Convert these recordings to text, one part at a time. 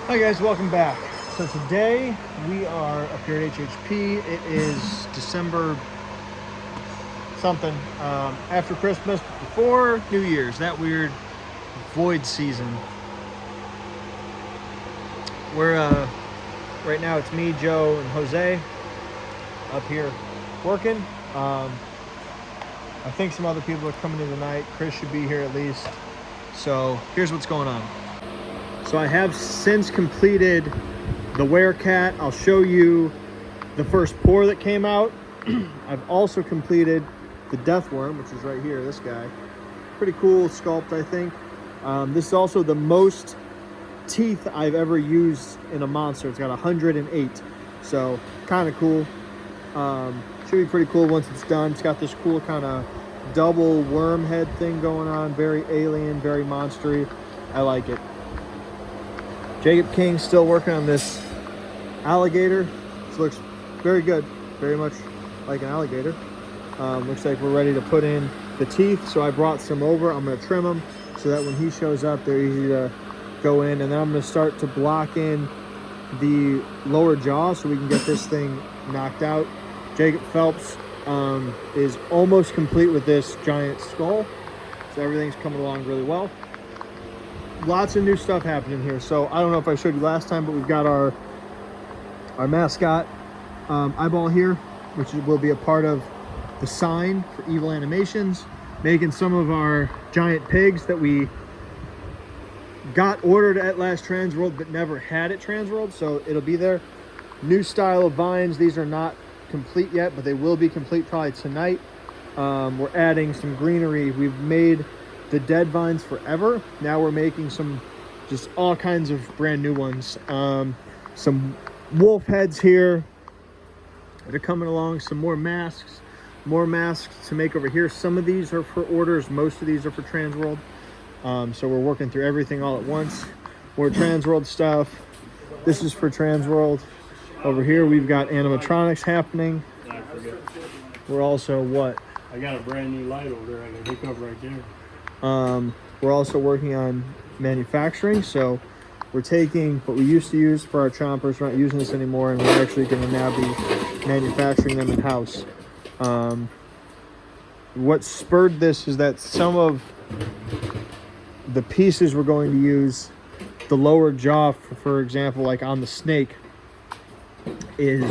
Hi guys, welcome back. So today we are up here at HHP. It is December something, after Christmas, before New Year's, that weird void season. We're right now it's me, Joe, and Jose up here working. I think some other people are coming in tonight. Chris should be here at least. So here's what's going on. So I have since completed the werecat. I'll show you the first pour that came out. I've also completed the death worm, which is right here, this guy. Pretty cool sculpt, I think. This is also the most teeth I've ever used in a monster. It's got 108, so kind of cool. Should be pretty cool once it's done. It's got this cool kind of double worm head thing going on. Very alien, very monstery. I like it. Jacob King's still working on this alligator. This looks very good, very much like an alligator. Looks like we're ready to put in the teeth, so I brought some over. I'm going to trim them so that when he shows up, they're easy to go in. And then I'm going to start to block in the lower jaw so we can get this thing knocked out. Jacob Phelps is almost complete with this giant skull, so everything's coming along really well. Lots of new stuff happening here. So I don't know if I showed you last time, but we've got our mascot eyeball here, which will be a part of the sign for Evil Animations. Making some of our giant pigs that we got ordered at last Transworld but never had at Transworld, so it'll be there. New style of vines. These are not complete yet, but they will be complete probably tonight. We're adding some greenery. We've made the dead vines forever. Now we're making some, just all kinds of brand new ones. Some wolf heads here that are coming along. Some more masks to make over here. Some of these are for orders. Most of these are for Transworld. So we're working through everything all at once. More Transworld stuff. This is for Transworld. Over here we've got animatronics happening. We're also what? I got a brand new light over there I can hook up right there. We're also working on manufacturing, so we're taking what we used to use for our chompers, we're not using this anymore, and we're actually going to now be manufacturing them in-house. What spurred this is that some of the pieces we're going to use, the lower jaw, for example, like on the snake, is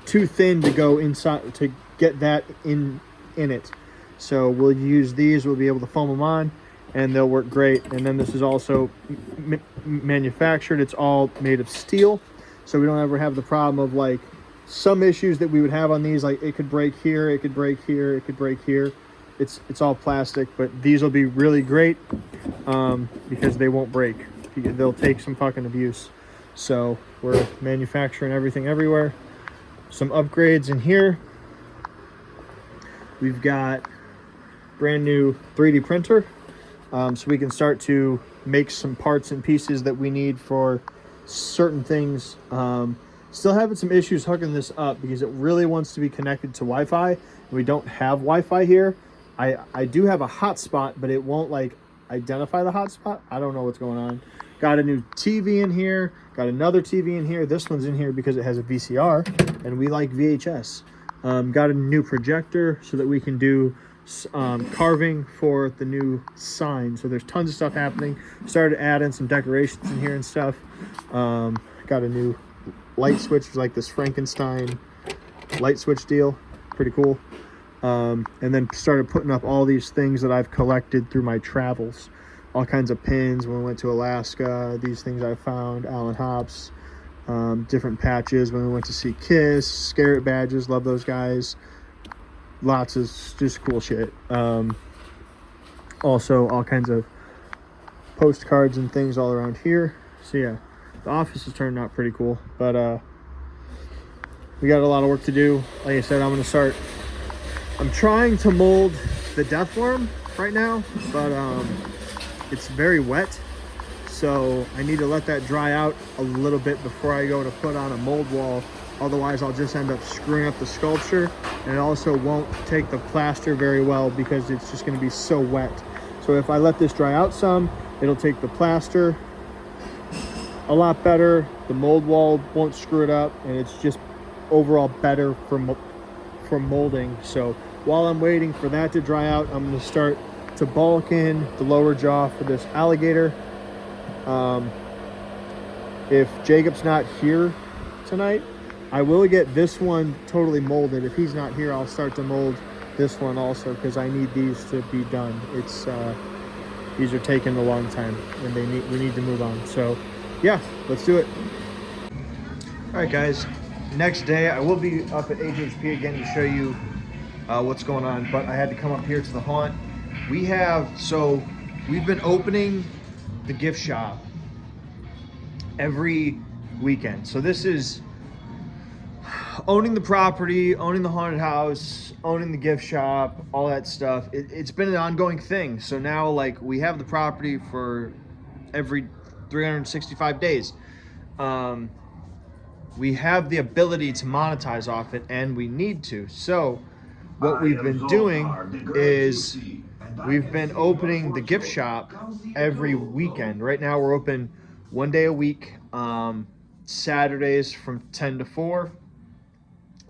too thin to go inside, to get that in it. So we'll use these, we'll be able to foam them on, and they'll work great. And then this is also manufactured. It's all made of steel, so we don't ever have the problem of like some issues that we would have on these, like it could break here, it could break here, it could break here. It's all plastic, but these will be really great because they won't break. They'll take some fucking abuse. So we're manufacturing everything everywhere. Some upgrades in here. We've got brand new 3D printer, so we can start to make some parts and pieces that we need for certain things. Still having some issues hooking this up because it really wants to be connected to Wi-Fi. We don't have Wi-Fi here. I do have a hotspot, but it won't like identify the hotspot. I don't know what's going on. Got a new TV in here, got another TV in here. This one's in here because it has a VCR and we like VHS. Got a new projector so that we can do carving for the new sign. So there's tons of stuff happening. Started adding some decorations in here and stuff. Got a new light switch, like this Frankenstein light switch deal. Pretty cool. And then started putting up all these things that I've collected through my travels. All kinds of pins when we went to Alaska. These things I found, Alan Hops. Different patches when we went to see Kiss. Scarlet badges, love those guys. Lots of just cool shit. Also all kinds of postcards and things all around here. So yeah, the office is turning out pretty cool, but we got a lot of work to do. Like I said, I'm trying to mold the death worm right now, but it's very wet, so I need to let that dry out a little bit before I go to put on a mold wall. Otherwise I'll just end up screwing up the sculpture, and it also won't take the plaster very well because it's just going to be so wet. So if I let this dry out some, it'll take the plaster a lot better. The mold wall won't screw it up, and it's just overall better for molding. So while I'm waiting for that to dry out, I'm going to start to bulk in the lower jaw for this alligator. If Jacob's not here tonight, I will get this one totally molded. If he's not here, I'll start to mold this one also, because I need these to be done. It's these are taking a long time, and we need to move on. So yeah, let's do it. All right, guys. Next day, I will be up at HHP again to show you what's going on, but I had to come up here to the haunt. We've been opening the gift shop every weekend. So this is owning the property, owning the haunted house, owning the gift shop, all that stuff. It's been an ongoing thing. So now, like, we have the property for every 365 days. We have the ability to monetize off it, and we need to. So what we've been doing is we've been opening the gift shop every weekend. Right now we're open one day a week, Saturdays from 10 to 4.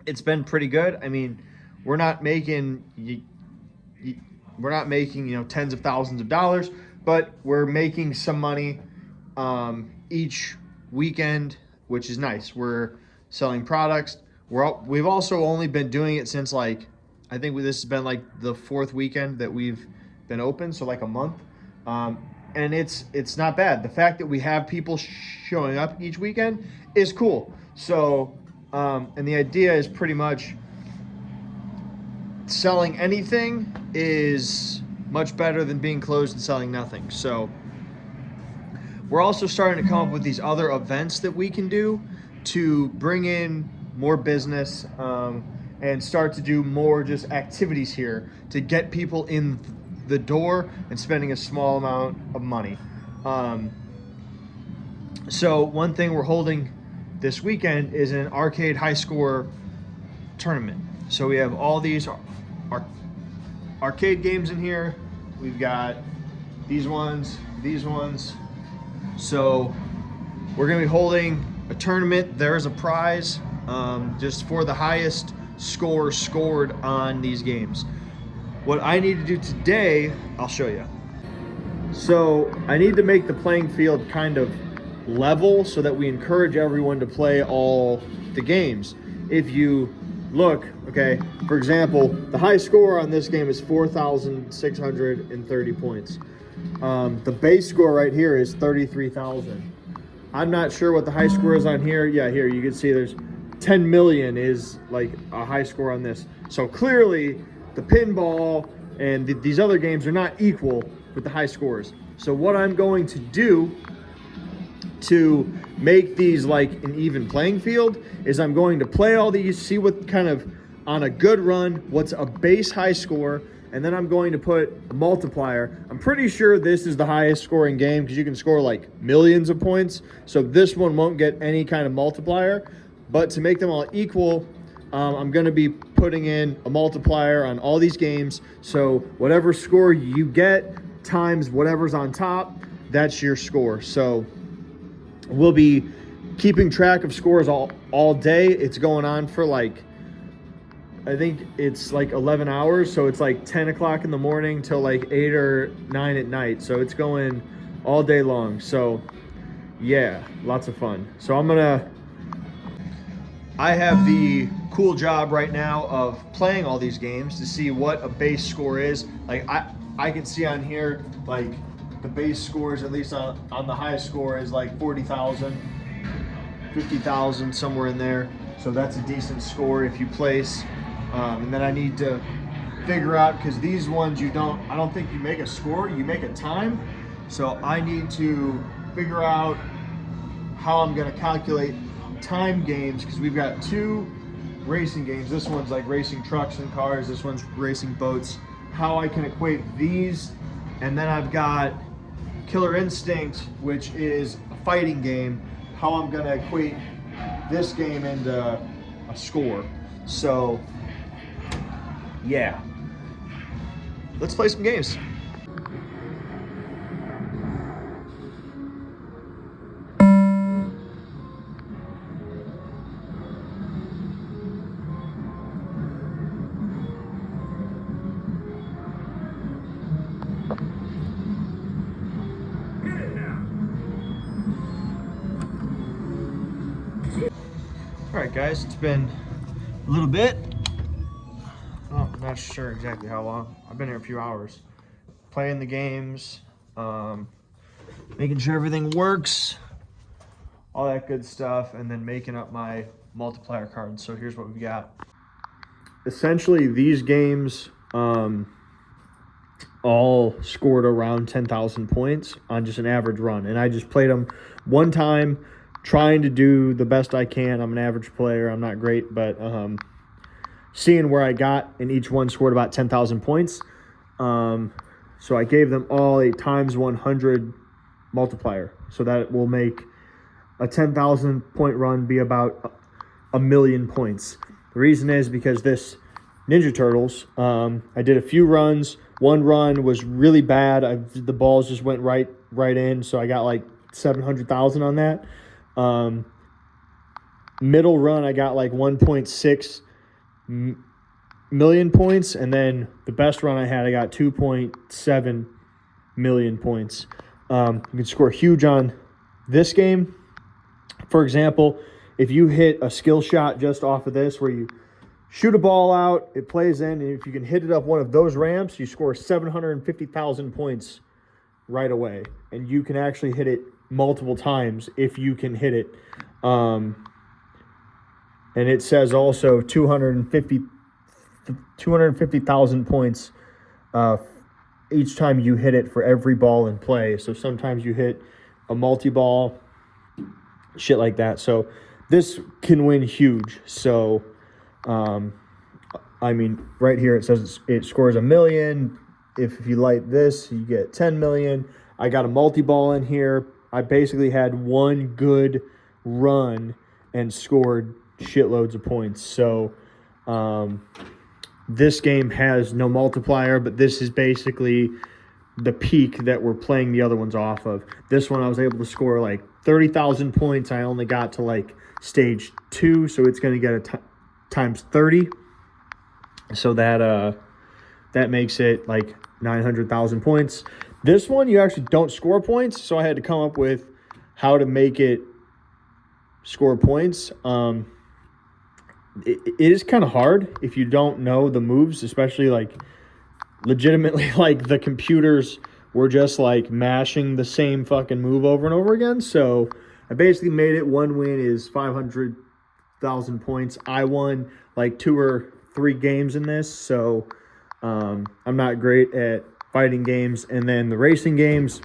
It's been pretty good. I mean, we're not making tens of thousands of dollars, but we're making some money each weekend, which is nice. We're selling products. We've also only been doing it since, like, I think this has been like the 4th weekend that we've been open, so like a month. And it's not bad. The fact that we have people showing up each weekend is cool. So, and the idea is pretty much selling anything is much better than being closed and selling nothing. So we're also starting to come up with these other events that we can do to bring in more business, and start to do more just activities here to get people in the door and spending a small amount of money. So one thing we're holding this weekend is an arcade high score tournament. So we have all these arcade games in here. We've got these ones. So we're gonna be holding a tournament. There's a prize just for the highest score scored on these games. What I need to do today, I'll show you. So I need to make the playing field kind of level so that we encourage everyone to play all the games. If you look, okay, for example, the high score on this game is 4,630 points. The base score right here is 33,000. I'm not sure what the high score is on here. Yeah, here you can see there's 10 million is like a high score on this. So clearly the pinball and these other games are not equal with the high scores. So what I'm going to do to make these like an even playing field is I'm going to play all these, see what kind of, on a good run, what's a base high score, and then I'm going to put a multiplier. I'm pretty sure this is the highest scoring game because you can score like millions of points. So this one won't get any kind of multiplier, but to make them all equal, I'm going to be putting in a multiplier on all these games. So whatever score you get times whatever's on top, that's your score. So we'll be keeping track of scores all day. It's going on for like, I think it's like 11 hours. So it's like 10 o'clock in the morning till like 8 or 9 at night. So it's going all day long. So yeah, lots of fun. So I have the cool job right now of playing all these games to see what a base score is. Like I can see on here, like the base scores, at least on the highest score, is like 40,000, 50,000, somewhere in there. So that's a decent score if you place. And then I need to figure out, because these ones I don't think you make a score, you make a time. So I need to figure out how I'm gonna calculate time games, because we've got 2 racing games. This one's like racing trucks and cars, this one's racing boats. How I can equate these, and then I've got Killer Instinct, which is a fighting game, how I'm gonna equate this game into a score. So yeah, let's play some games. All right, guys, it's been a little bit. Oh, I'm not sure exactly how long. I've been here a few hours. Playing the games, making sure everything works, all that good stuff, and then making up my multiplier cards. So here's what we got. Essentially, these games all scored around 10,000 points on just an average run. And I just played them one time, trying to do the best I can. I'm an average player. I'm not great, but seeing where I got, and each one scored about 10,000 points. So I gave them all a times 100 multiplier. So that will make a 10,000 point run be about a million points. The reason is because this Ninja Turtles, I did a few runs. One run was really bad. The balls just went right in, so I got like 700,000 on that. Middle run, I got like 1.6 million points, and then the best run I had, I got 2.7 million points. You can score huge on this game. For example, if you hit a skill shot just off of this, where you shoot a ball out, it plays in, and if you can hit it up one of those ramps, you score 750,000 points right away. And you can actually hit it multiple times if you can hit it. And it says also 250,000 points each time you hit it for every ball in play. So sometimes you hit a multi-ball, shit like that. So this can win huge. So I mean, right here it says it scores 1 million. If you light this, you get 10 million. I got a multi-ball in here. I basically had one good run and scored shitloads of points. So this game has no multiplier, but this is basically the peak that we're playing the other ones off of. This one I was able to score like 30,000 points. I only got to like stage 2, so it's going to get a times 30. So that makes it like 900,000 points. This one you actually don't score points, so I had to come up with how to make it score points. It is kind of hard if you don't know the moves, especially like legitimately like the computers were just like mashing the same fucking move over and over again. So I basically made it one win is 500,000 points. I won like 2 or 3 games in this, so I'm not great at fighting games. And then the racing games,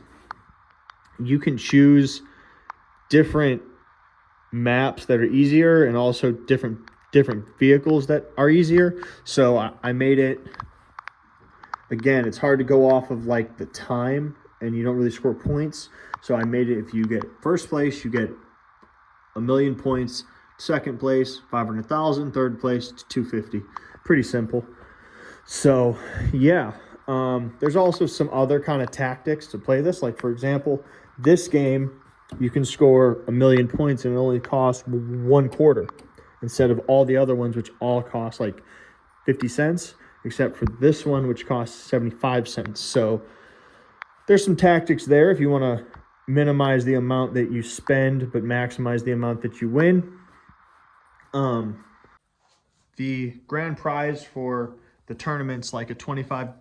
you can choose different maps that are easier and also different vehicles that are easier. So I made it, again, it's hard to go off of like the time and you don't really score points. So I made it, if you get first place, you get 1 million points. Second place, 500,000. Third place, 250. Pretty simple. So yeah, there's also some other kind of tactics to play this. Like for example, this game, you can score 1 million points and it only costs 1/4 instead of all the other ones, which all cost like 50 cents, except for this one, which costs 75 cents. So there's some tactics there if you want to minimize the amount that you spend, but maximize the amount that you win. The grand prize for the tournament's like a $25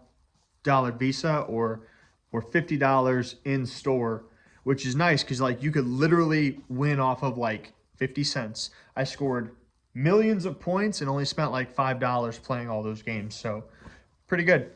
Visa or $50 in store, which is nice because like you could literally win off of like 50 cents. I scored millions of points and only spent like $5 playing all those games. So pretty good.